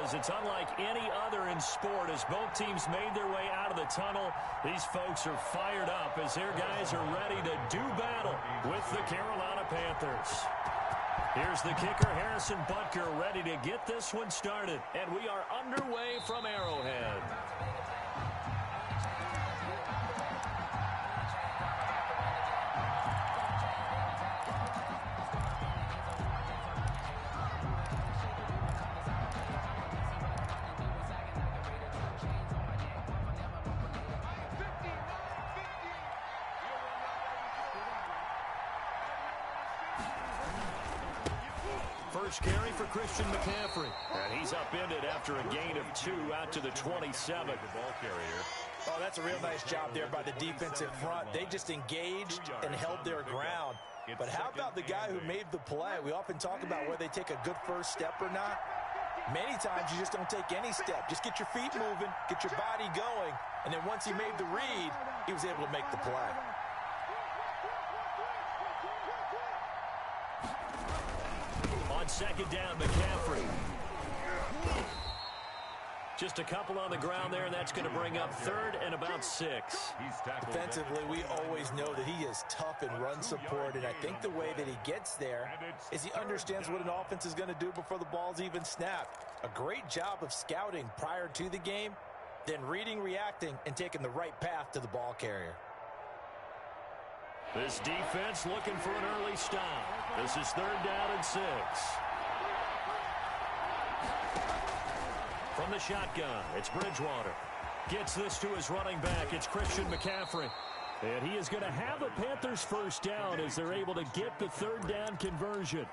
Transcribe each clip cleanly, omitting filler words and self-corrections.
is it's unlike any other in sport. As both teams made their way out of the tunnel, these folks are fired up as their guys are ready to do battle with the Carolina Panthers. Here's the kicker, Harrison Butker, ready to get this one started. And we are underway from Arrowhead. First carry for Christian McCaffrey. And he's upended after a gain of 2 out to the 27. The ball carrier. Oh, that's a real nice job there by the defensive front. They just engaged and held their ground. But how about the guy who made the play? We often talk about whether they take a good first step or not. Many times you just don't take any step. Just get your feet moving, get your body going, and then once he made the read, he was able to make the play. On second down, McCaffrey. Just a couple on the ground there, and that's going to bring up third and about 6. Defensively, we always know that he is tough in run support, and I think the way that he gets there is he understands what an offense is going to do before the ball's even snapped. A great job of scouting prior to the game, then reading, reacting, and taking the right path to the ball carrier. This defense looking for an early stop. This is third down and 6. From the shotgun, it's Bridgewater. Gets this to his running back. It's Christian McCaffrey. And he is going to have the Panthers first down as they're able to get the third down conversion.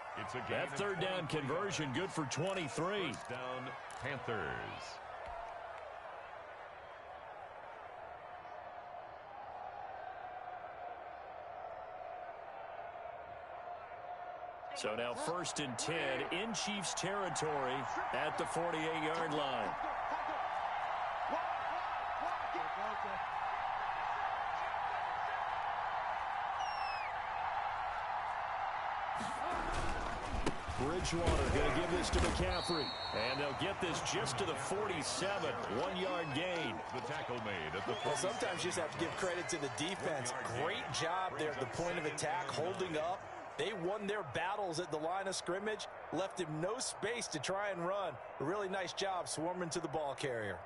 That third down conversion good for 23. First down, Panthers. So now first and 10 in Chiefs territory at the 48-yard line. Bridgewater going to give this to McCaffrey. And they'll get this just to the 47. 1-yard gain. The tackle made at the 47. Well, sometimes you just have to give credit to the defense. Great job there at the point of attack, holding up. They won their battles at the line of scrimmage, left him no space to try and run. A really nice job swarming to the ball carrier.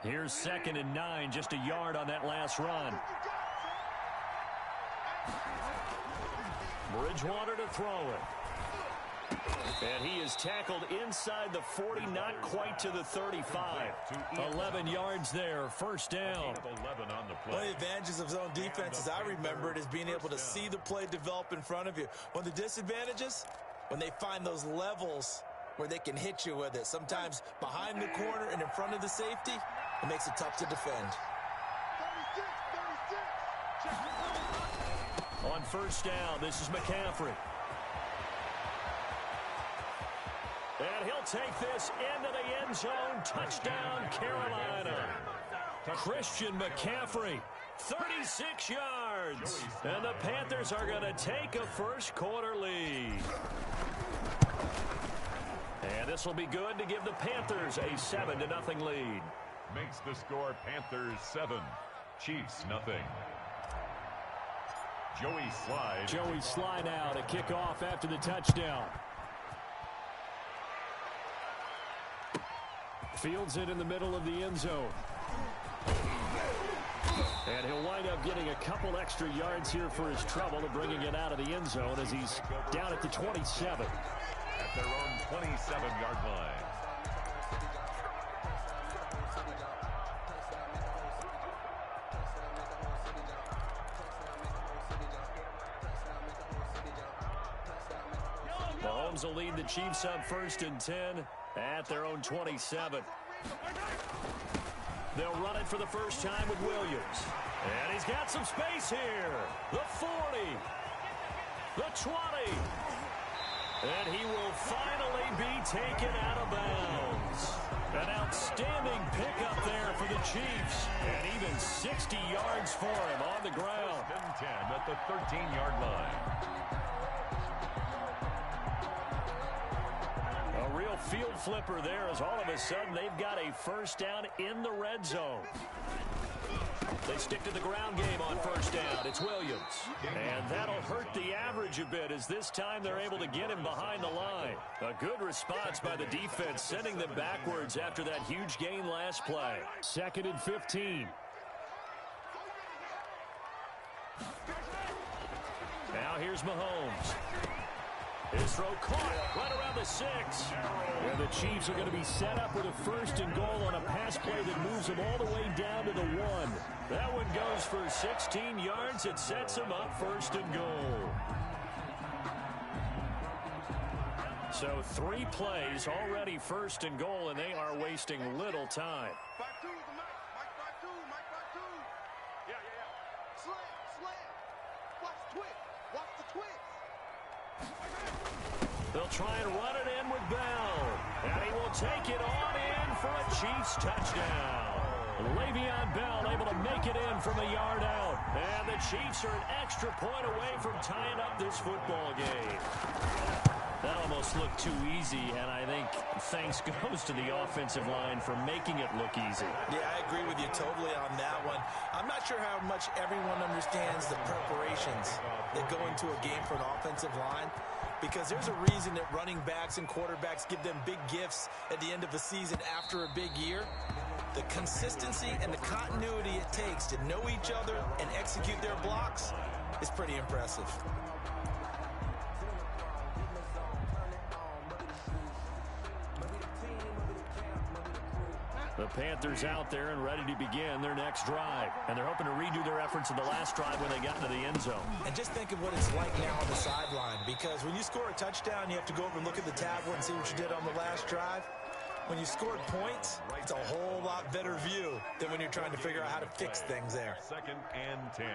Here's second and 9, just a yard on that last run. Bridgewater to throw it. And he is tackled inside the 40, not quite to the 35. 11 yards there, first down. 11 on the play. One of the advantages of zone defense, as I remember it, is being able to see the play develop in front of you. One of the disadvantages, when they find those levels where they can hit you with it. Sometimes behind the corner and in front of the safety, it makes it tough to defend. On first down, this is McCaffrey. And he'll take this into the end zone. Touchdown, Carolina. Christian McCaffrey, 36 yards. And the Panthers are going to take a first quarter lead. And this will be good to give the Panthers a 7-0 lead. Makes the score Panthers 7, Chiefs 0. Joey Slye now to kick off after the touchdown. Fields it in the middle of the end zone. And he'll wind up getting a couple extra yards here for his trouble and bringing it out of the end zone as he's down at the 27. At their own 27-yard line. Mahomes will lead the Chiefs up first and 10 at their own 27. They'll run it for the first time with Williams. And he's got some space here. The 40. The 20. And he will finally be taken out of bounds. An outstanding pickup there for the Chiefs. And even 60 yards for him on the ground. First and 10 at the 13-yard line. field flipper there as all of a sudden they've got a first down in the red zone. They stick to the ground game on first down. It's Williams. And that'll hurt the average a bit as this time they're able to get him behind the line. A good response by the defense, sending them backwards after that huge gain last play. 2nd and 15. Now here's Mahomes. His throw caught right around the 6. And the Chiefs are going to be set up with a 1st and goal on a pass play that moves them all the way down to the 1. That one goes for 16 yards. It sets them up 1st and goal. So 3 plays already 1st and goal, and they are wasting little time. They'll try and run it in with Bell. And he will take it on in for a Chiefs touchdown. Le'Veon Bell able to make it in from a yard out. And the Chiefs are an extra point away from tying up this football game. That almost looked too easy, and I think thanks goes to the offensive line for making it look easy. Yeah, I agree with you totally on that one. I'm not sure how much everyone understands the preparations that go into a game for an offensive line, because there's a reason that running backs and quarterbacks give them big gifts at the end of the season after a big year. The consistency and the continuity it takes to know each other and execute their blocks is pretty impressive. The Panthers out there and ready to begin their next drive. And they're hoping to redo their efforts in the last drive when they got into the end zone. And just think of what it's like now on the sideline, because when you score a touchdown, you have to go over and look at the tablet and see what you did on the last drive. When you scored points, it's a whole lot better view than when you're trying to figure out how to fix things there. 2nd and 10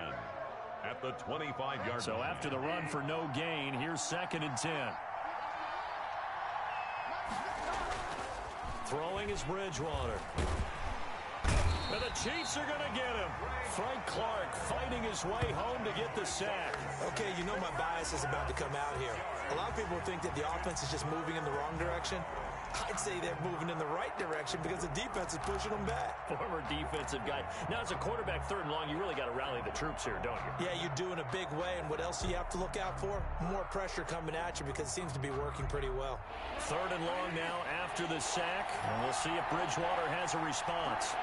at the 25-yard line. So after the run for no gain, here's 2nd and 10. Throwing is Bridgewater. And the Chiefs are going to get him. Frank Clark fighting his way home to get the sack. Okay, you know my bias is about to come out here. A lot of people think that the offense is just moving in the wrong direction. I'd say they're moving in the right direction because the defense is pushing them back. Former defensive guy. Now, as a quarterback 3rd and long, you really got to rally the troops here, don't you? Yeah, you do in a big way. And what else do you have to look out for? More pressure coming at you because it seems to be working pretty well. 3rd and long now after the sack. And we'll see if Bridgewater has a response.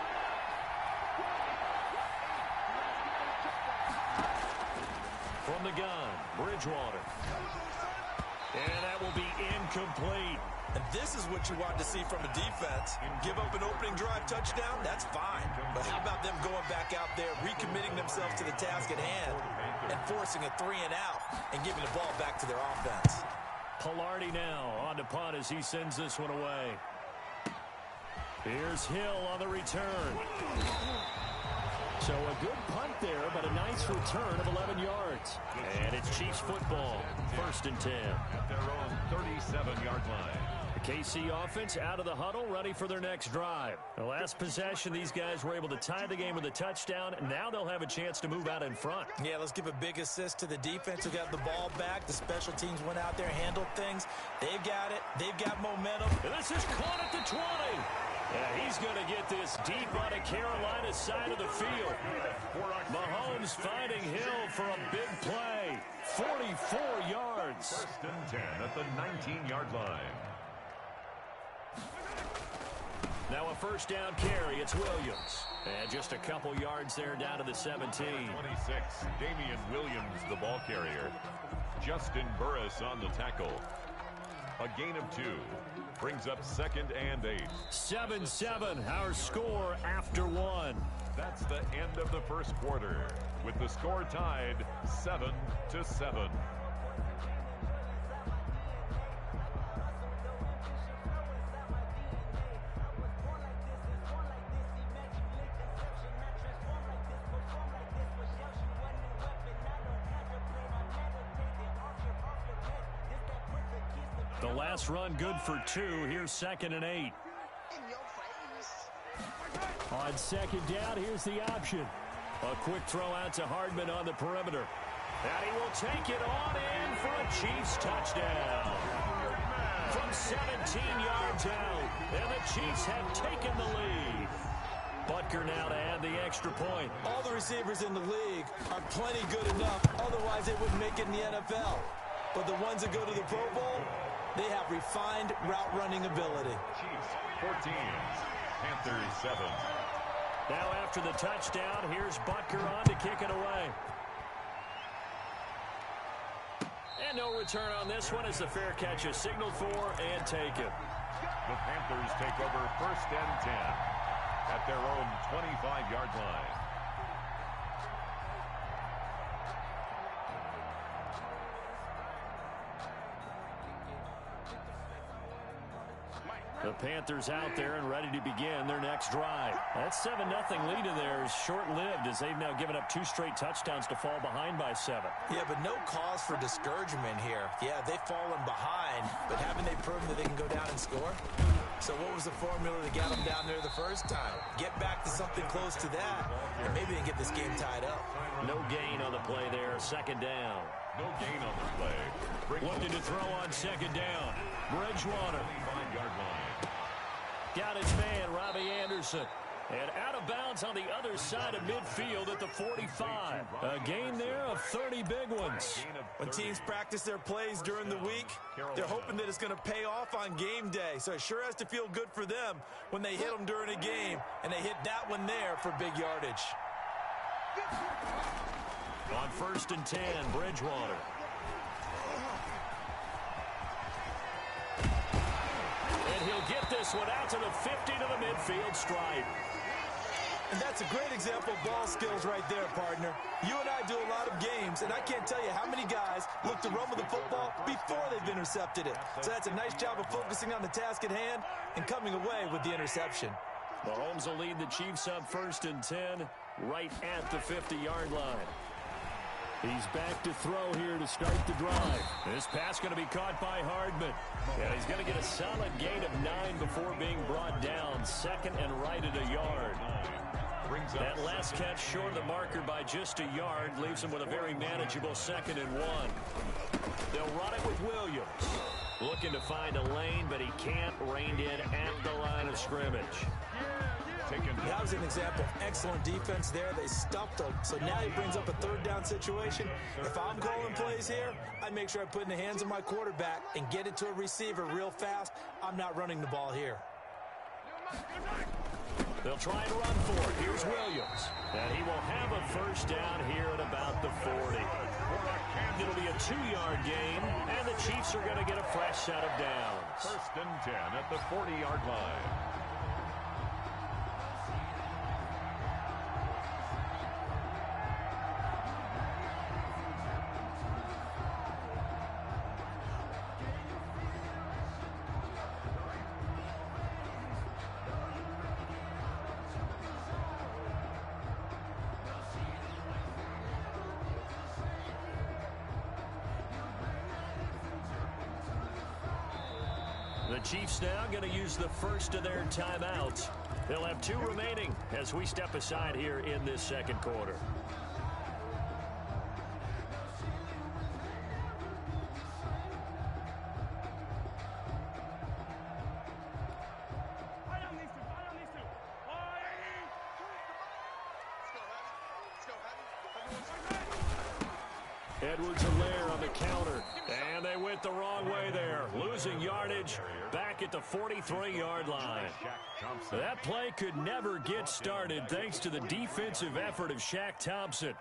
From the gun, Bridgewater. And that will be incomplete. And this is what you want to see from a defense. Give up an opening drive touchdown, that's fine. But how about them going back out there, recommitting themselves to the task at hand, and forcing a 3-and-out and giving the ball back to their offense. Pilardi now on to punt as he sends this one away. Here's Hill on the return. So a good punt there, but a nice return of 11 yards. And it's Chiefs football, 1st and 10. At their own 37-yard line. The KC offense out of the huddle, ready for their next drive. The last possession, these guys were able to tie the game with a touchdown. Now they'll have a chance to move out in front. Yeah, let's give a big assist to the defense who got the ball back. The special teams went out there, handled things. They've got it. They've got momentum. And this is caught at the 20. Yeah, he's going to get this deep on the Carolina side of the field. Mahomes finding Hill for a big play. 44 yards. 1st and 10 at the 19-yard line. Now a 1st down carry. It's Williams. And just a couple yards there down to the 17. 26, Damian Williams, the ball carrier. Justin Burris on the tackle. A gain of 2. Brings up 2nd and 8. 7-7, our score after 1. That's the end of the 1st quarter, with the score tied 7-7. The last run good for 2. Here's 2nd and 8. On 2nd down, here's the option. A quick throw out to Hardman on the perimeter. And he will take it on in for a Chiefs touchdown. from 17 yards out. And the Chiefs have taken the lead. Butker now to add the extra point. All the receivers in the league are plenty good enough. Otherwise, they wouldn't make it in the NFL. But the ones that go to the Pro Bowl, they have refined route running ability. Chiefs 14, Panthers 7. Now after the touchdown, here's Butker on to kick it away. And no return on this one as the fair catch is signaled for and taken. The Panthers take over 1st and 10 at their own 25-yard line. The Panthers out there and ready to begin their next drive. That 7-0 lead in there is short-lived as they've now given up 2 straight touchdowns to fall behind by 7. Yeah, but no cause for discouragement here. Yeah, they've fallen behind, but haven't they proven that they can go down and score? So what was the formula to get them down there the first time? Get back to something close to that, and maybe they get this game tied up. No gain on the play there, 2nd down. No gain on the play. Looking to throw on 2nd down. Bridgewater. 25-yard line. Got his man, Robbie Anderson. And out of bounds on the other side of midfield at the 45. A gain there of 30 big ones. When teams practice their plays during the week, they're hoping that it's going to pay off on game day. So it sure has to feel good for them when they hit them during a game. And they hit that one there for big yardage. On 1st and 10, Bridgewater. And he'll get this one out to the 50 to the midfield stripe. And that's a great example of ball skills right there, partner. You and I do a lot of games, and I can't tell you how many guys look to run with the football before they've intercepted it. So that's a nice job of focusing on the task at hand and coming away with the interception. Mahomes will lead the Chiefs up 1st and 10 right at the 50-yard line. He's back to throw here to start the drive. This pass going to be caught by Hardman. And he's going to get a solid gain of 9 before being brought down. 2nd and right at a yard. That last catch short of the marker by just a yard leaves him with a very manageable 2nd and 1. They'll run it with Williams. Looking to find a lane, but he can't. Reined in at the line of scrimmage. That was an example of excellent defense there. They stuffed him. So now he brings up a 3rd down situation. If I'm calling plays here, I make sure I put it in the hands of my quarterback and get it to a receiver real fast. I'm not running the ball here. They'll try and run for it. Here's Williams. And he will have a 1st down here at about the 40. It'll be a 2-yard gain, and the Chiefs are going to get a fresh set of downs. 1st and 10 at the 40-yard line. The Chiefs now going to use the first of their timeouts. They'll have 2 remaining as we step aside here in this 2nd quarter. Edwards-Helaire on the counter, and they went the wrong way there, losing yardage back at the 43-yard line. That play could never get started thanks to the defensive effort of Shaq Thompson.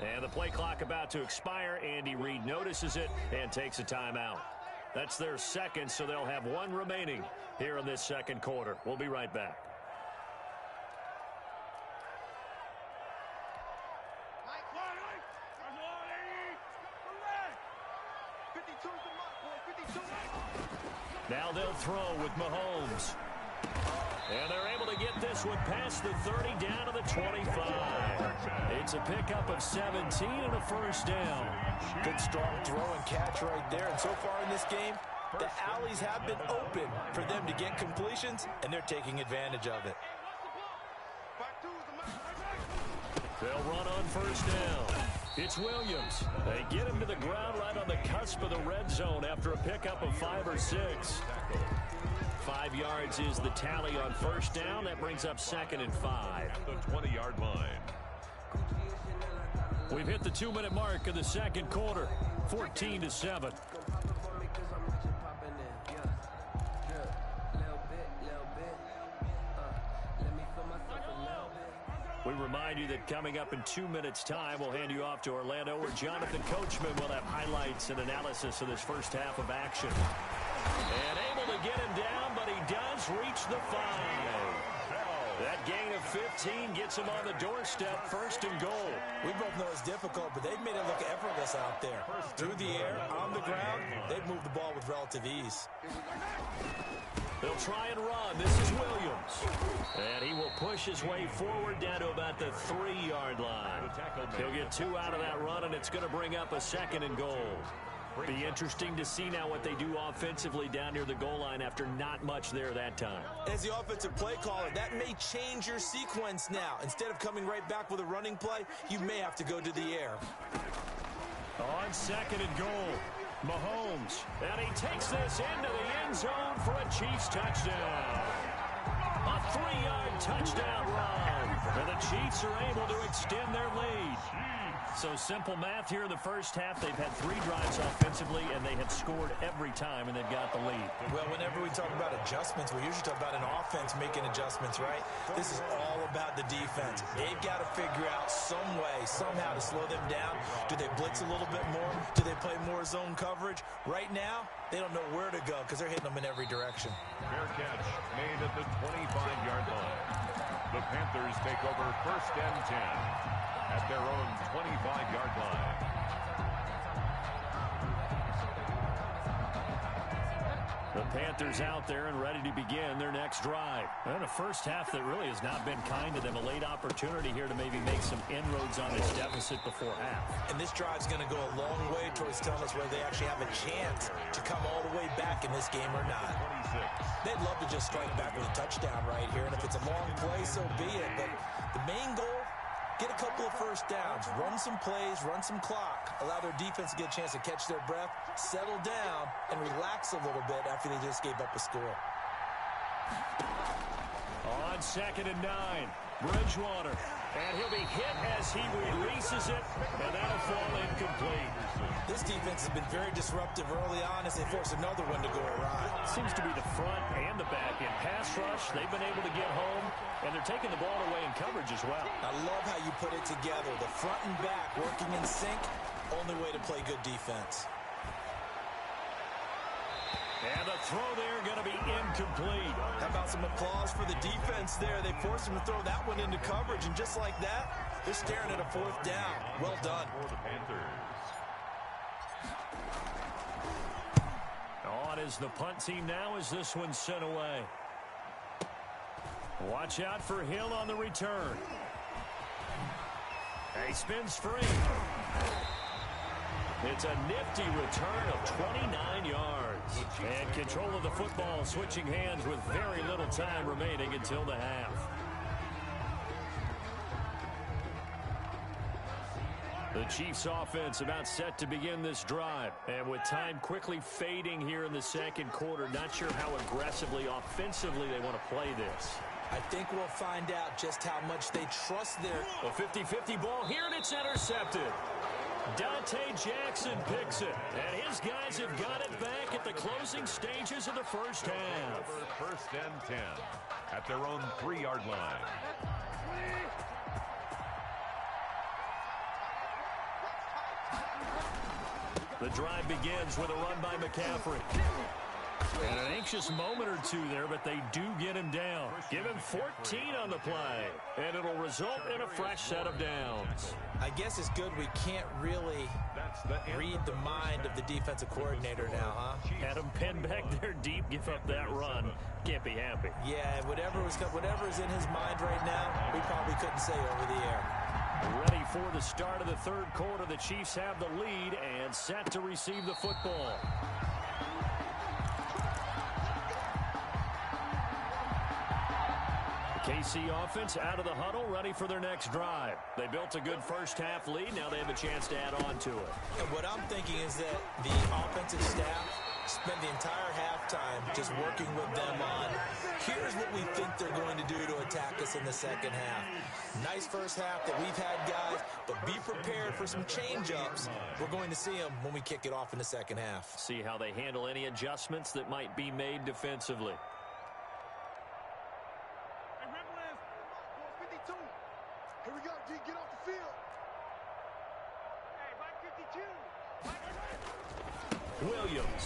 And the play clock about to expire. Andy Reid notices it and takes a timeout. That's their 2nd, so they'll have 1 remaining here in this 2nd quarter. We'll be right back. Now they'll throw with Mahomes. And they're able to get this one past the 30 down to the 25. It's a pickup of 17 and a first down. Good strong throw and catch right there. And so far in this game, the alleys have been open for them to get completions, and they're taking advantage of it. They'll run on first down. It's Williams. They get him to the ground right on the cusp of the red zone after a pickup of 5 or 6. 5 yards is the tally on first down. That brings up 2nd and 5. The 20-yard line. We've hit the 2-minute mark of the second quarter. 14-7. We remind you that coming up in 2 minutes' time, we'll hand you off to Orlando, where Jonathan Coachman will have highlights and analysis of this first half of action. And able to get him down, but he does reach the 5. That gain of 15 gets him on the doorstep, 1st and goal. We both know it's difficult, but they've made it look effortless out there. Through the air, on the ground, they've moved the ball with relative ease. They'll try and run. This is Williams. And he will push his way forward down to about the 3-yard line. He'll get 2 out of that run, and it's going to bring up a 2nd and goal. Be interesting to see now what they do offensively down near the goal line after not much there that time. As the offensive play caller, that may change your sequence now. Instead of coming right back with a running play, you may have to go to the air. On 2nd and goal, Mahomes. And he takes this into the end zone for a Chiefs touchdown. A 3-yard touchdown run. And the Chiefs are able to extend their lead. So simple math here in the first half. They've had 3 drives offensively, and they had scored every time, and they've got the lead. Well, whenever we talk about adjustments, we usually talk about an offense making adjustments, right? This is all about the defense. They've got to figure out some way, somehow to slow them down. Do they blitz a little bit more? Do they play more zone coverage? Right now, they don't know where to go because they're hitting them in every direction. Fair catch made at the 25-yard line. The Panthers take over 1st and 10. At their own 25-yard line. The Panthers out there and ready to begin their next drive. And a first half that really has not been kind to them. A late opportunity here to maybe make some inroads on this deficit before half. And this drive's going to go a long way towards telling us whether they actually have a chance to come all the way back in this game or not. 26. They'd love to just strike back with a touchdown right here. And if it's a long play, so be it. But the main goal, get a couple of first downs, run some plays, run some clock, allow their defense to get a chance to catch their breath, settle down, and relax a little bit after they just gave up a score. On 2nd and 9, Bridgewater. And he'll be hit as he releases it, and that'll fall incomplete. This defense has been very disruptive early on as they force another one to go awry. Seems to be the front and the back. In pass rush, they've been able to get home, and they're taking the ball away in coverage as well. I love how you put it together. The front and back working in sync, only way to play good defense. And the throw there going to be incomplete. How about some applause for the defense there? They forced him to throw that one into coverage, and just like that, they're staring at a 4th down. Well done. For the Panthers. On is the punt team now as this one's sent away. Watch out for Hill on the return. He spins free. It's a nifty return of 29 yards. And control of the football switching hands with very little time remaining until the half. The Chiefs offense about set to begin this drive. And with time quickly fading here in the second quarter, not sure how aggressively, offensively they want to play this. I think we'll find out just how much they trust their... A 50-50 ball here, and it's intercepted. Dante Jackson picks it, and his guys have got it back at the closing stages of the first half. 1st and 10 at their own 3-yard line. The drive begins with a run by McCaffrey. And an anxious moment or two there, but they do get him down. Give him 14 on the play, and it'll result in a fresh set of downs. I guess it's good we can't really read the mind of the defensive coordinator now, huh? Had him pinned back there deep, give up that run. Can't be happy. Yeah, whatever is in his mind right now, we probably couldn't say over the air. Ready for the start of the third quarter. The Chiefs have the lead and set to receive the football. The KC offense out of the huddle, ready for their next drive. They built a good first-half lead. Now they have a chance to add on to it. And what I'm thinking is that the offensive staff spent the entire halftime just working with them on, here's what we think they're going to do to attack us in the second half. Nice first half that we've had, guys, but be prepared for some change-ups. We're going to see them when we kick it off in the second half. See how they handle any adjustments that might be made defensively. Here we go, D. Get off the field. Hey, 52. Williams.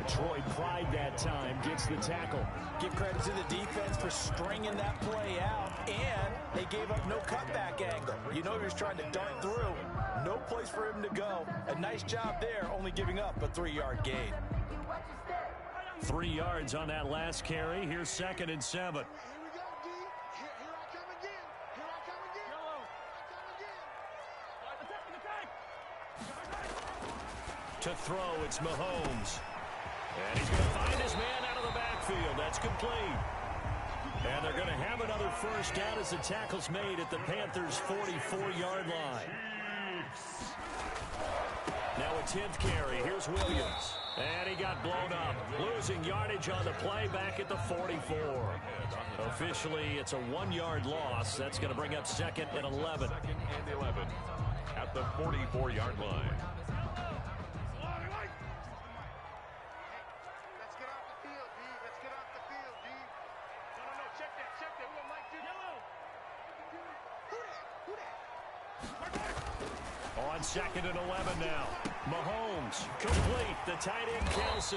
Detroit pride that time, gets the tackle. Give credit to the defense for stringing that play out, and they gave up no cutback angle. You know he was trying to dart through. No place for him to go. A nice job there, only giving up a 3-yard gain. 3 yards on that last carry. Here's 2nd and 7. To throw, it's Mahomes. And he's going to find his man out of the backfield. That's complete. And they're going to have another first down as the tackle's made at the Panthers' 44-yard line. Now a 10th carry. Here's Williams. And he got blown up. Losing yardage on the play back at the 44. Officially, it's a 1-yard loss. That's going to bring up 2nd and 11. 2nd and 11 at the 44-yard line. On 2nd and 11 now. Mahomes complete. The tight end Kelsey.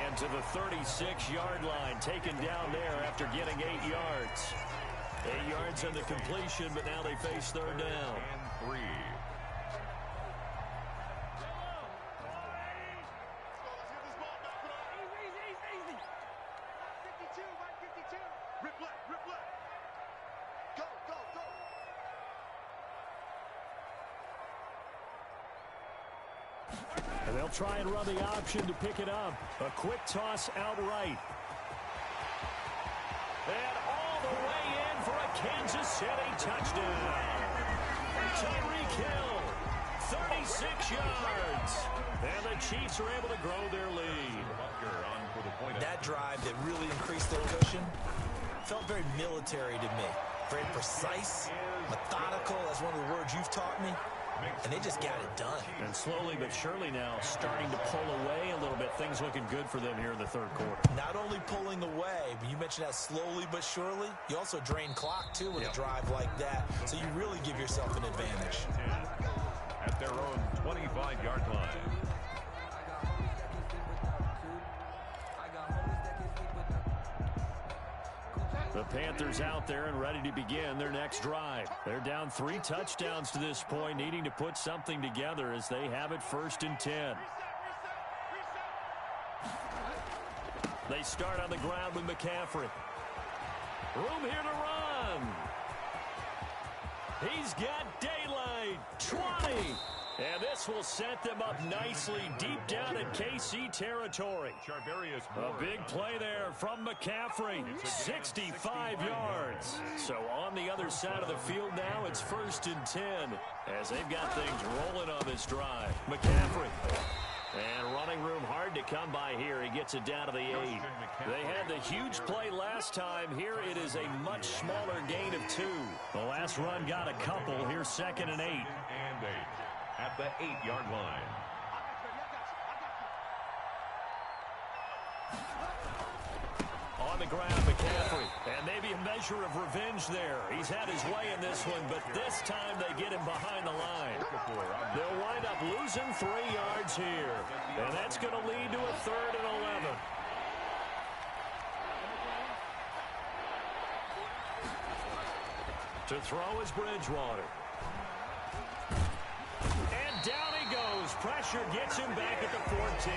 And to the 36-yard line. Taken down there after getting 8 yards. 8 yards on the completion, but now they face third down. And 3. And they'll try and run the option to pick it up. A quick toss outright. And all the way in for a Kansas City touchdown. Tyreek Hill, 36 yards. And the Chiefs are able to grow their lead. That drive that really increased their cushion felt very military to me. Very precise, methodical. That's one of the words you've taught me. And they just got it done. And slowly but surely now starting to pull away a little bit. Things looking good for them here in the third quarter. Not only pulling away, but you mentioned that slowly but surely. You also drain clock, too, with a drive like that. So you really give yourself an advantage. At their own 25-yard line. The Panthers out there and ready to begin their next drive. They're down 3 touchdowns to this point, needing to put something together as they have it 1st and 10. They start on the ground with McCaffrey. Room here to run. He's got daylight. 20. And this will set them up nicely deep down in KC territory. A big play there from McCaffrey. 65 yards. So on the other side of the field now, it's 1st and 10 as they've got things rolling on this drive. McCaffrey. And running room hard to come by here. He gets it down to the 8. They had the huge play last time. Here it is a much smaller gain of 2. The last run got a couple. Here's 2nd and 8. At the 8-yard line. On the ground, McCaffrey. And maybe a measure of revenge there. He's had his way in this one, but this time they get him behind the line. They'll wind up losing losing 3 yards here. And that's going to lead to a 3rd and 11. To throw is Bridgewater. And down he goes. Pressure gets him back at the 14.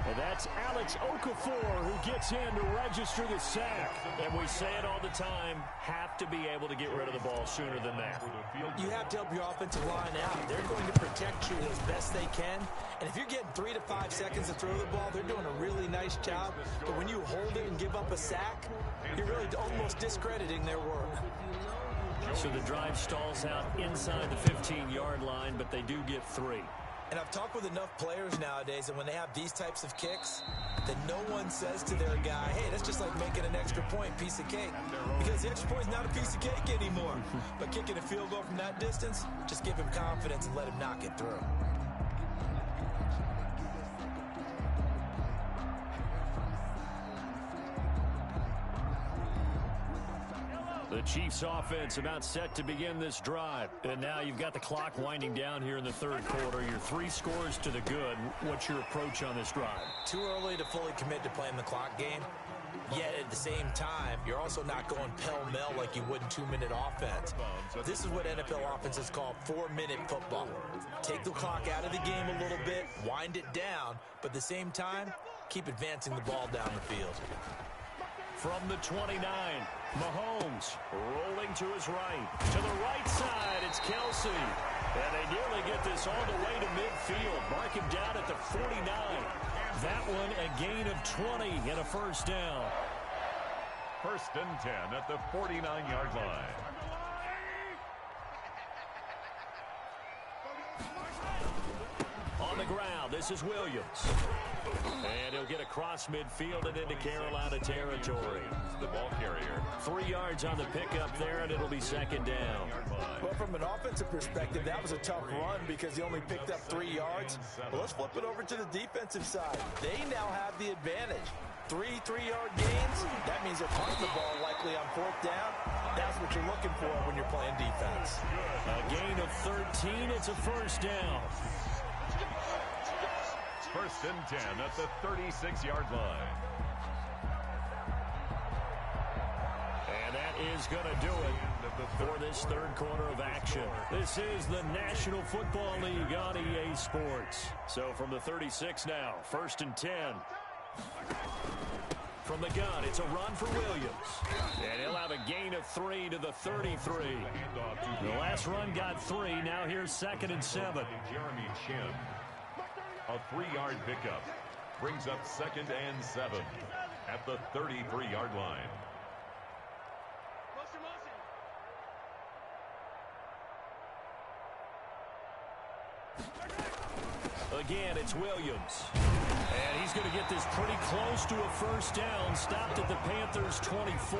And that's Alex Okafor who gets in to register the sack. And we say it all the time, have to be able to get rid of the ball sooner than that. You have to help your offensive line out. They're going to protect you as best they can. And if you're getting 3 to 5 seconds to throw the ball, they're doing a really nice job. But when you hold it and give up a sack, you're really almost discrediting their work. So the drive stalls out inside the 15-yard line, but they do get 3. And I've talked with enough players nowadays, and when they have these types of kicks, that no one says to their guy, hey, that's just like making an extra point, piece of cake. Because the extra point is not a piece of cake anymore. But kicking a field goal from that distance, just give him confidence and let him knock it through. The Chiefs offense about set to begin this drive. And now you've got the clock winding down here in the 3rd quarter. Your 3 scores to the good. What's your approach on this drive? Too early to fully commit to playing the clock game. Yet at the same time, you're also not going pell-mell like you would in 2-minute offense. This is what NFL offenses call 4-minute football. Take the clock out of the game a little bit, wind it down, but at the same time, keep advancing the ball down the field. From the 29, Mahomes rolling to his right. To the right side, it's Kelsey. And they nearly get this all the way to midfield. Mark him down at the 49. That one a gain of 20 and a 1st down. 1st and 10 at the 49-yard line. On the ground, this is Williams. And he'll get across midfield and into Carolina territory. The ball carrier. 3 yards on the pickup there, and it'll be 2nd down. Well, from an offensive perspective, that was a tough run because he only picked up 3 yards. Well, let's flip it over to the defensive side. They now have the advantage. 3 3-yard gains, that means they're punting the ball likely on 4th down. That's what you're looking for when you're playing defense. A gain of 13, it's a 1st down. 1st and 10 at the 36-yard line. And that is going to do it for this 3rd quarter of action. This is the National Football League on EA Sports. So from the 36 now, 1st and 10. From the gun, it's a run for Williams. And he'll have a gain of 3 to the 33. The last run got 3. Now here's 2nd and 7. Jeremy Chin. A 3-yard pickup brings up 2nd and 7 at the 33-yard line. Again, it's Williams. And he's going to get this pretty close to a 1st down. Stopped at the Panthers' 24.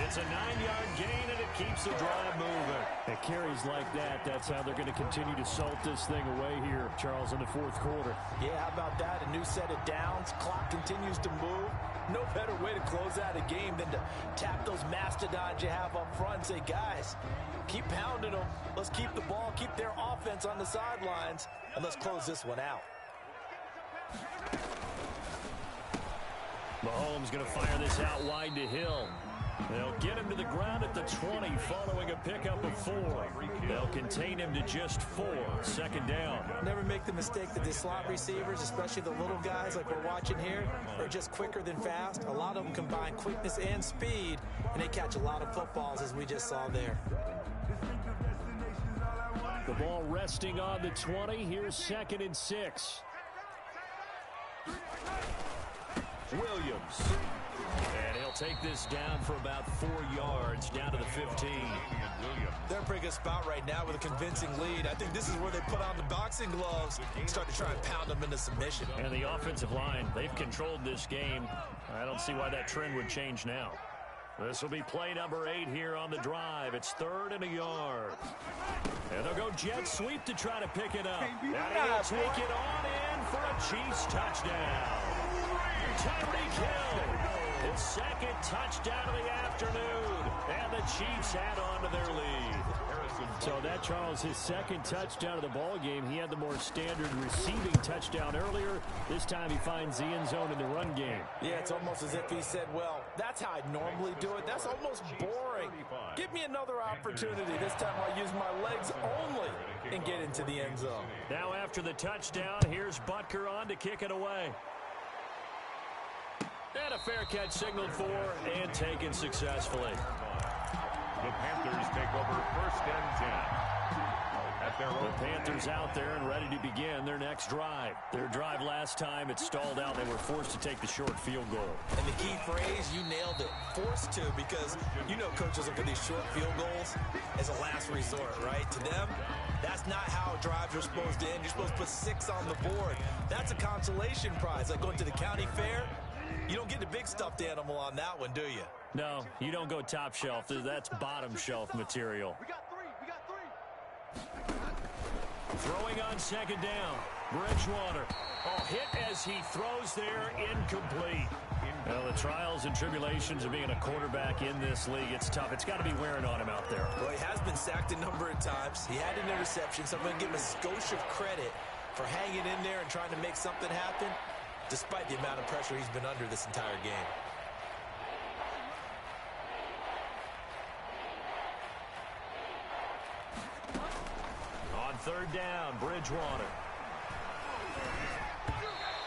It's a 9-yard gain, and it keeps the drive moving. At carries like that, that's how they're going to continue to salt this thing away here, Charles, in the 4th quarter. Yeah, how about that? A new set of downs. Clock continues to move. No better way to close out a game than to tap those mastodons you have up front and say, guys, keep pounding them. Let's keep the ball, keep their offense on the sidelines, and let's close this one out. Mahomes going to fire this out wide to Hill. They'll get him to the ground at the 20 following a pickup of 4. They'll contain him to just 4. 2nd down. Never make the mistake that the slot receivers, especially the little guys like we're watching here, are just quicker than fast. A lot of them combine quickness and speed, and they catch a lot of footballs as we just saw there. The ball resting on the 20. Here's 2nd and 6. Williams. And he'll take this down for about 4 yards, down to the 15. They're in a pretty good spot right now with a convincing lead. I think this is where they put on the boxing gloves and start to try and pound them into submission. And the offensive line, they've controlled this game. I don't see why that trend would change now. This will be play number 8 here on the drive. It's 3rd and a yard. And they'll go jet sweep to try to pick it up. And he'll take it on in for a Chiefs touchdown. Tyreek Hill, his 2nd touchdown of the afternoon. And the Chiefs add on to their lead. So that, Charles, his 2nd touchdown of the ball game. He had the more standard receiving touchdown earlier. This time he finds the end zone in the run game. Yeah, it's almost as if he said, well, that's how I normally do it. That's almost boring. Give me another opportunity. This time I'll use my legs only and get into the end zone. Now after the touchdown, here's Butker on to kick it away. And a fair catch signaled for and taken successfully. The Panthers take over 1st and 10. At their The Panthers out there and ready to begin their next drive. Their drive last time, it stalled out. They were forced to take the short field goal. And the key phrase, you nailed it. Forced to, because you know coaches look at these short field goals as a last resort, right? To them, that's not how drives are supposed to end. You're supposed to put 6 on the board. That's a consolation prize, like going to the county fair. You don't get the big stuffed animal on that one, do you? No, you don't go top shelf. That's bottom shelf material. We got 3. Throwing on 2nd down. Bridgewater. Oh, hit as he throws there, incomplete. Well, the trials and tribulations of being a quarterback in this league, it's tough. It's got to be wearing on him out there. Well, he has been sacked a number of times. He had an interception, so I'm going to give him a skosh of credit for hanging in there and trying to make something happen, despite the amount of pressure he's been under this entire game. On 3rd down, Bridgewater.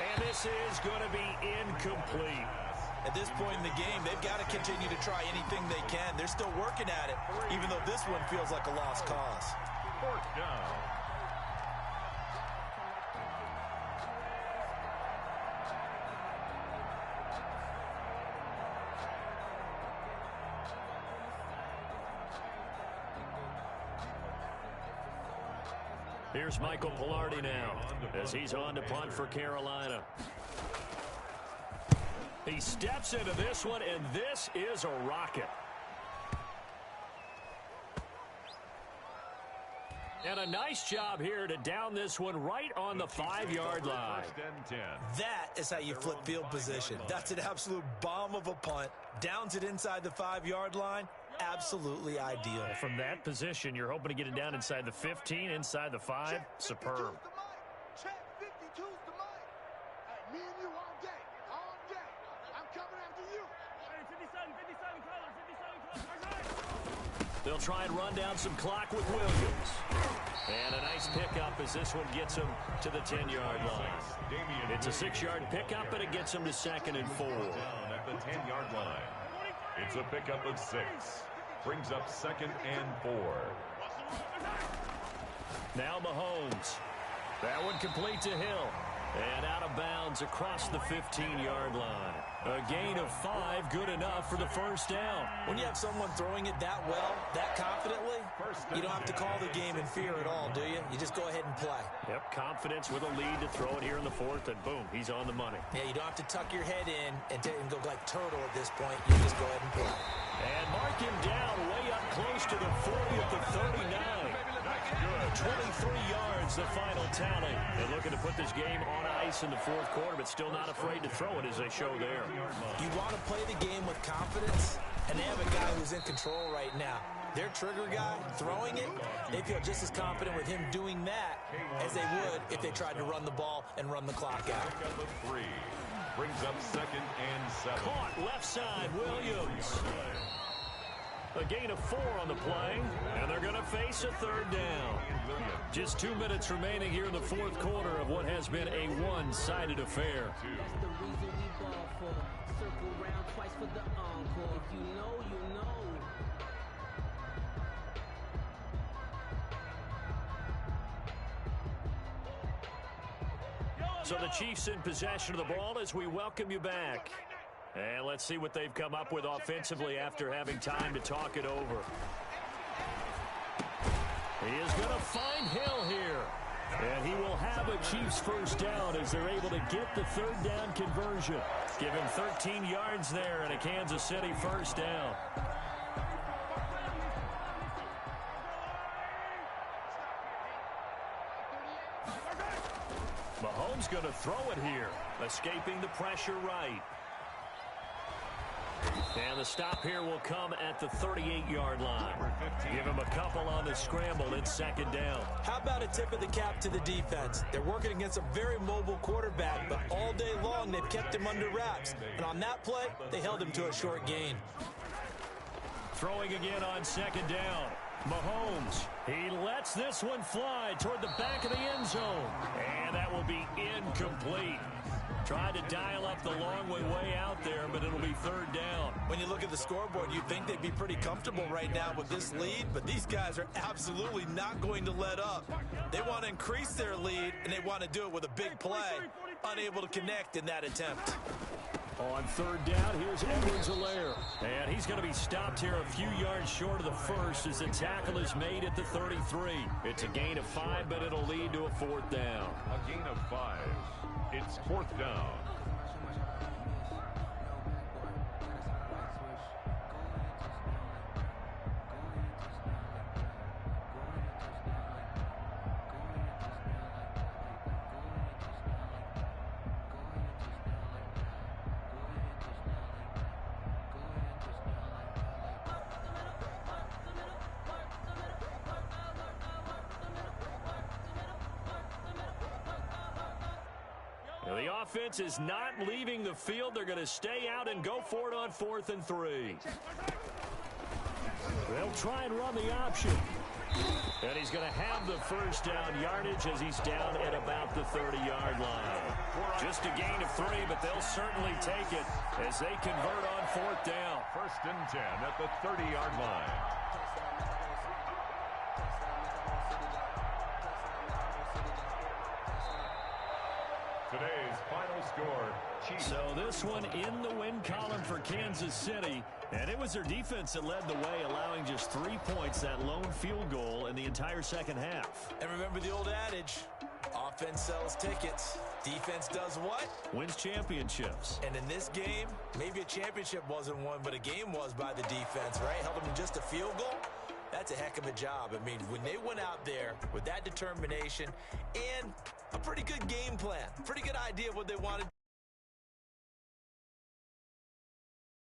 And this is going to be incomplete. At this point in the game, they've got to continue to try anything they can. They're still working at it, even though this one feels like a lost cause. 4th down. Here's Michael Pilardi now as he's on to punt for Carolina. He steps into this one, and this is a rocket. And a nice job here to down this one right on the 5-yard line. 1st and 10. That is how you flip field position. That's an absolute bomb of a punt. Downs it inside the 5-yard line. Absolutely ideal. From that position, you're hoping to get it down inside the 15, inside the 5. Superb. Check 52's the mic. Hey, me and you all day. All day. I'm coming after you. 57 colors. They'll try and run down some clock with Williams. And a nice pickup as this one gets him to the 10-yard line. It's a 6-yard pickup, and it gets him to 2nd and 4. Down at the 10-yard line. It's a pickup of 6. Brings up 2nd and 4. Now Mahomes. That one complete to Hill. And out of bounds across the 15-yard line. A gain of 5, good enough for the 1st down. When you have someone throwing it that well, that confidently, you don't have to call the game in fear at all, do you? You just go ahead and play. Yep, confidence with a lead to throw it here in the 4th, and boom, he's on the money. Yeah, you don't have to tuck your head in and go like turtle at this point. You just go ahead and play. And mark him down way up close to the 40 at the 39. 23 yards, the final tally. They're looking to put this game on ice in the 4th quarter, but still not afraid to throw it as they show there. You want to play the game with confidence, and they have a guy who's in control right now. Their trigger guy throwing it, they feel just as confident with him doing that as they would if they tried to run the ball and run the clock out. Pickup of 3. Brings up 2nd and 7. Caught left side, Williams. A gain of 4 on the play, and they're going to face a 3rd down. Just 2 minutes remaining here in the 4th quarter of what has been a one-sided affair. So the Chiefs in possession of the ball as we welcome you back. And let's see what they've come up with offensively after having time to talk it over. He is going to find Hill here. And he will have have a Chiefs first down as they're able to get the third down conversion. Give him 13 yards there and a Kansas City first down. Mahomes going to throw it here, escaping the pressure right. And the stop here will come at the 38-yard line. Give him a couple on the scramble. It's second down. How about a tip of the cap to the defense? They're working against a very mobile quarterback, but all day long they've kept him under wraps. And on that play, they held him to a short gain. Throwing again on second down. Mahomes, he lets this one fly toward the back of the end zone. And that will be incomplete. Tried to dial up the long way out there, but it'll be third down. When you look at the scoreboard, you'd think they'd be pretty comfortable right now with this lead, but these guys are absolutely not going to let up. They want to increase their lead, and they want to do it with a big play. Unable to connect in that attempt. On third down, here's Edwards-Helaire. And he's going to be stopped here a few yards short of the first as the tackle is made at the 33. It's a gain of 5, but it'll lead to a fourth down. A gain of 5. It's fourth down. The offense is not leaving the field. They're going to stay out and go for it on 4th and 3. They'll try and run the option. And he's going to have the first down yardage as he's down at about the 30-yard line. Just a gain of 3, but they'll certainly take it as they convert on 4th down. 1st and 10 at the 30-yard line. Today's final score, Chiefs. So this one in the win column for Kansas City. And it was their defense that led the way, allowing just 3 points, that lone field goal in the entire second half. And remember the old adage, offense sells tickets. Defense does what? Wins championships. And in this game, maybe a championship wasn't won, but a game was by the defense, right? Held them in just a field goal. That's a heck of a job. I mean, when they went out there with that determination and a pretty good game plan, pretty good idea of what they wanted.